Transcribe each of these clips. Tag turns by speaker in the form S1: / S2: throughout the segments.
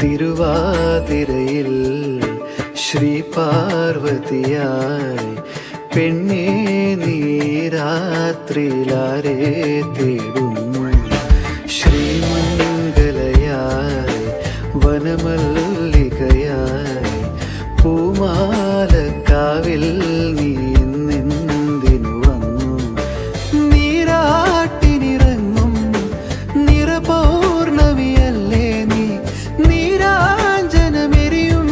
S1: തിരുവാതിരയിൽ ശ്രീ പാർവതിയായി പെണ്ണേ നീ രാത്രിയിലാരെ തേടുന്നു ശ്രീമംഗലയായി വനമല്ലികയായി പൂമാലക്കാവിൽ നീ നിന്ദിനു വന്നു നീരാട്ടിനിറങ്ങും നിറപൗർണമിയല്ലേ നീ നീരാഞ്ജനമെരിയും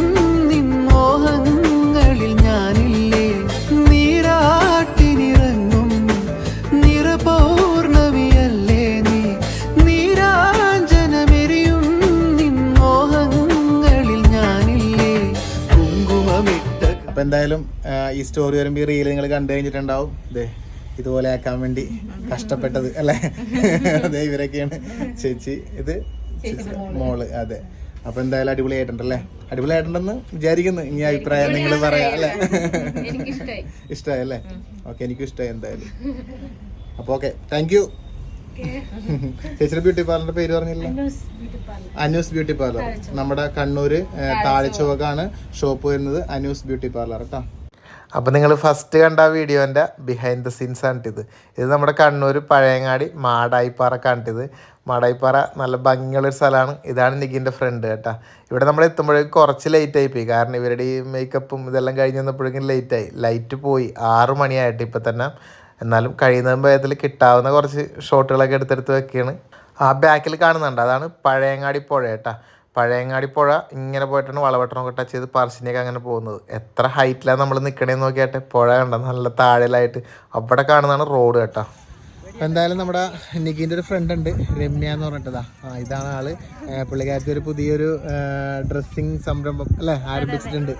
S1: നിൻ മോഹങ്ങളിൽ ഞാനില്ലേ നീരാട്ടിനിറങ്ങും നിറപൗർണമിയല്ലേ നീ നീരാഞ്ജനമെരിയും നിൻ മോഹങ്ങളിൽ ഞാനില്ലേ കുങ്കുമമിട്ട.
S2: അപ്പം എന്തായാലും ഈ സ്റ്റോറി വരുമ്പോൾ ഈ റീൽ നിങ്ങൾ കണ്ടു കഴിഞ്ഞിട്ടുണ്ടാവും. ഇതുപോലെ ആക്കാൻ വേണ്ടി കഷ്ടപ്പെട്ടത് അല്ലേ? അതെ, ഇവരൊക്കെയാണ് ചേച്ചി, ഇത് മോള്. അതെ, അപ്പൊ എന്തായാലും അടിപൊളിയായിട്ടുണ്ടല്ലേ? അടിപൊളിയായിട്ടുണ്ടെന്ന് വിചാരിക്കുന്നു. ഇനി അഭിപ്രായം നിങ്ങൾ പറയാം അല്ലേ? ഇഷ്ടമായല്ലേ? ഓക്കെ, എനിക്കും ഇഷ്ടമായി എന്തായാലും. അപ്പൊ ഓക്കെ, താങ്ക് യു. ചേച്ചിയുടെ ബ്യൂട്ടി പാർലറിന്റെ പേര് പറഞ്ഞില്ല? Anu's beauty parlour. നമ്മുടെ കണ്ണൂര് താഴെച്ചുവക്കാണ് ഷോപ്പ് വരുന്നത്, അനൂസ് ബ്യൂട്ടി പാർലർ കേട്ടോ. അപ്പോൾ നിങ്ങൾ ഫസ്റ്റ് കണ്ട വീഡിയോൻ്റെ ബിഹൈൻഡ് ദ സീൻസ് ആണിട്ടിത്. ഇത് നമ്മുടെ കണ്ണൂർ പഴയങ്ങാടി മാടായിപ്പാറ കാണിട്ടത്. മാടായിപ്പാറ നല്ല ഭംഗിയുള്ളൊരു സ്ഥലമാണ്. ഇതാണ് നിഗിൻ്റെ ഫ്രണ്ട് കേട്ടോ. ഇവിടെ നമ്മൾ എത്തുമ്പോഴേക്കും കുറച്ച് ലേറ്റായി പോയി, കാരണം ഇവരുടെ ഈ മേക്കപ്പും ഇതെല്ലാം കഴിഞ്ഞ് വന്നപ്പോഴേക്കും ലേറ്റായി. ലൈറ്റ് പോയി 6 മണിയായിട്ട് ഇപ്പം തന്നെ. എന്നാലും കഴിയുന്ന ഭയത്തിൽ കിട്ടാവുന്ന കുറച്ച് ഷോട്ടുകളൊക്കെ എടുത്തെടുത്ത് വെക്കുകയാണ്. ആ ബാക്കിൽ കാണുന്നുണ്ട്, അതാണ് പഴയങ്ങാടി പുഴ കേട്ടോ. പഴയങ്ങാടി പുഴ ഇങ്ങനെ പോയിട്ടാണ് വളവട്ടണമൊക്കെ ടച്ച് ചെയ്ത് പറശ്ശിനിയൊക്കെ അങ്ങനെ പോകുന്നത്. എത്ര ഹൈറ്റിലാണ് നമ്മൾ നിൽക്കണേന്ന് നോക്കിയാട്ടെ. പുഴ കണ്ട നല്ല താഴെലായിട്ട് അവിടെ കാണുന്നതാണ് റോഡ് കേട്ടോ. അപ്പം എന്തായാലും നമ്മുടെ നിഗിൻ്റെ ഒരു ഫ്രണ്ട് ഉണ്ട്, രമ്യ എന്ന് പറഞ്ഞിട്ടതാ. ഇതാണ് ആള്. പുള്ളിക്കാരത്തി ഒരു പുതിയൊരു ഡ്രസ്സിങ് സംരംഭം അല്ലേ ആരംഭിച്ചിട്ടുണ്ട്.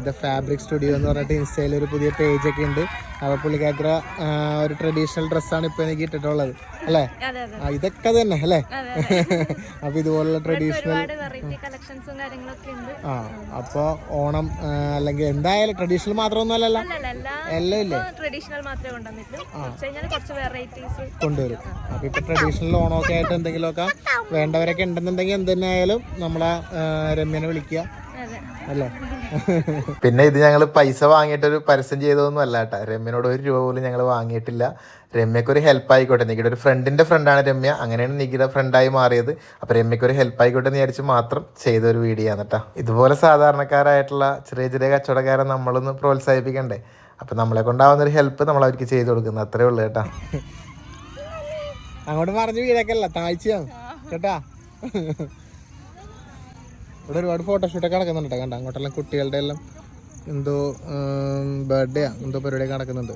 S2: ഇത് ഫാബ്രിക് സ്റ്റുഡിയോ എന്ന് പറഞ്ഞിട്ട് ഇൻസ്റ്റയിൽ ഒരു പുതിയ പേജൊക്കെ ഉണ്ട്. അപ്പോൾ പുള്ളിക്കാരത്തി ഒരു ട്രഡീഷണൽ ഡ്രസ്സാണ് ഇപ്പോൾ എനിക്ക് ഇട്ടിട്ടുള്ളത് അല്ലേ? ഇതൊക്കെ തന്നെ അല്ലേ? അപ്പോൾ ഇതുപോലുള്ള ട്രഡീഷണൽ അപ്പോൾ ഓണം അല്ലെങ്കിൽ എന്തായാലും ട്രഡീഷണൽ മാത്രമൊന്നും അല്ലല്ലോ, എല്ലാം ഇല്ലേ കൊണ്ടുവരും. അപ്പൊ ഇപ്പൊ ട്രഡീഷണൽ ഓണമൊക്കെ ആയിട്ട് എന്തെങ്കിലുമൊക്കെ വേണ്ടവരൊക്കെ ഉണ്ടെന്നുണ്ടെങ്കിൽ എന്തെന്നായാലും നമ്മളെ രമ്യനെ വിളിക്കുക അല്ലേ? പിന്നെ ഇത് ഞങ്ങൾ പൈസ വാങ്ങിയിട്ടൊരു പരസ്യം ചെയ്തതൊന്നും അല്ല കേട്ടോ. രമ്യനോട് 1 രൂപ പോലും ഞങ്ങൾ വാങ്ങിയിട്ടില്ല. രമ്യക്കൊരു ഹെൽപ്പ് ആയിക്കോട്ടെ. നികിയുടെ ഒരു ഫ്രണ്ടിന്റെ ഫ്രണ്ടാണ് രമ്യ, അങ്ങനെയാണ് നികിയുടെ ഫ്രണ്ടായി മാറിയത്. അപ്പോൾ രമ്യക്കൊരു ഹെൽപ്പ് ആയിക്കോട്ടെ എന്ന് വിചാരിച്ച് മാത്രം ചെയ്തൊരു വീഡിയോ ആണ് കേട്ടോ. ഇതുപോലെ സാധാരണക്കാരായിട്ടുള്ള ചെറിയ ചെറിയ കച്ചവടക്കാരെ നമ്മളൊന്ന് പ്രോത്സാഹിപ്പിക്കണ്ടേ? അപ്പം നമ്മളെ കൊണ്ടാവുന്നൊരു ഹെൽപ്പ് നമ്മൾ അവർക്ക് ചെയ്ത് കൊടുക്കുന്നത്, അത്രേ ഉള്ളൂ കേട്ടോ. അങ്ങോട്ട് പറഞ്ഞു വീടൊക്കെയല്ല താഴ്ചയാണ് കേട്ടാ. ഇവിടെ ഒരുപാട് ഫോട്ടോഷൂട്ടൊക്കെ നടക്കുന്നുണ്ട് കേട്ടോ. കണ്ട അങ്ങോട്ടെല്ലാം കുട്ടികളുടെ എല്ലാം എന്തോ ബർത്ത്ഡേ എന്തോ പരിപാടിയൊക്കെ നടക്കുന്നുണ്ട്.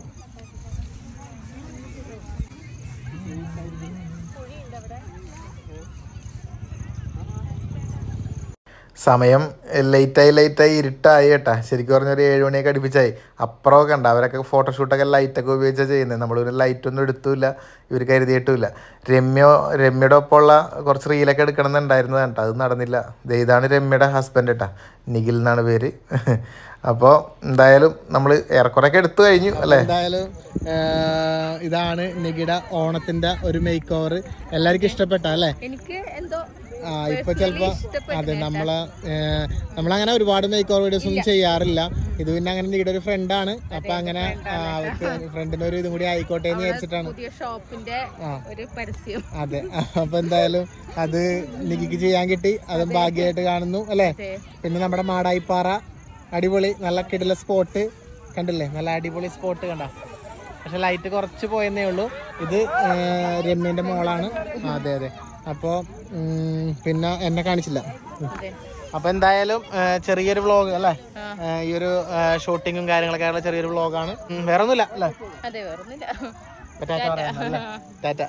S2: സമയം ലേറ്റായി ഇരുട്ടായി കേട്ടാ. ശരിക്കും പറഞ്ഞൊരു 7 മണിയൊക്കെ അടുപ്പിച്ചായി. അപ്പുറമൊക്കെ ഉണ്ട്, അവരൊക്കെ ഫോട്ടോഷൂട്ടൊക്കെ ലൈറ്റൊക്കെ ഉപയോഗിച്ചാണ് ചെയ്യുന്നത്. നമ്മളൊരു ലൈറ്റൊന്നും എടുത്തില്ല, ഇവർ കരുതിയിട്ടുമില്ല. രമ്യയുടെ ഒപ്പമുള്ള കുറച്ച് റീലൊക്കെ എടുക്കണമെന്നുണ്ടായിരുന്നത് കേട്ടോ, അത് നടന്നില്ല. ഇതാണ് രമ്യയുടെ ഹസ്ബൻഡ് കേട്ടാ, നിഖിൽ എന്നാണ് പേര്. അപ്പോൾ എന്തായാലും നമ്മൾ ഏറെക്കുറെയൊക്കെ എടുത്തു കഴിഞ്ഞു അല്ലേ? എന്തായാലും ഇതാണ് നിഖിയുടെ ഓണത്തിൻ്റെ ഒരു മേക്ക് ഓവർ. എല്ലാവർക്കും ഇഷ്ടപ്പെട്ട അല്ലേ?
S3: എനിക്ക് എന്തോ
S2: ഇപ്പൊ ചിലപ്പോ അതെ നമ്മളങ്ങനെ ഒരുപാട് മേക്ക് ഓവർ വീഡിയോസ് ഒന്നും ചെയ്യാറില്ല. ഇത് പിന്നെ അങ്ങനെ നിങ്ങളുടെ ഒരു ഫ്രണ്ടാണ്, അപ്പൊ അങ്ങനെ ഫ്രണ്ടിന് ഒരു ഇതും കൂടി ആയിക്കോട്ടെ എന്ന് വിചാരിച്ചിട്ടാണ്. അതെ, അപ്പൊ എന്തായാലും അത് നികിക്ക് ചെയ്യാൻ കിട്ടി, അതും ഭാഗ്യമായിട്ട് കാണുന്നു അല്ലേ? പിന്നെ നമ്മുടെ മാടായിപ്പാറ അടിപൊളി നല്ല കിടില സ്പോട്ട് കണ്ടില്ലേ? നല്ല അടിപൊളി സ്പോട്ട് കണ്ട. പക്ഷെ ലൈറ്റ് കുറച്ച് പോയെന്നേ ഉള്ളൂ. ഇത് രമ്യന്റെ മോളാണ്. അതെ അതെ. അപ്പോൾ പിന്നെ എന്നെ കാണിച്ചില്ല. അപ്പോൾ എന്തായാലും ചെറിയൊരു വ്ളോഗ് അല്ലേ? ഈ ഒരു ഷൂട്ടിങ്ങും കാര്യങ്ങളൊക്കെ ആയുള്ള ചെറിയൊരു വ്ളോഗാണ്. വേറെ ഒന്നുമില്ല അല്ലേ? ടാറ്റ പറയാനല്ലേ? ടാറ്റ.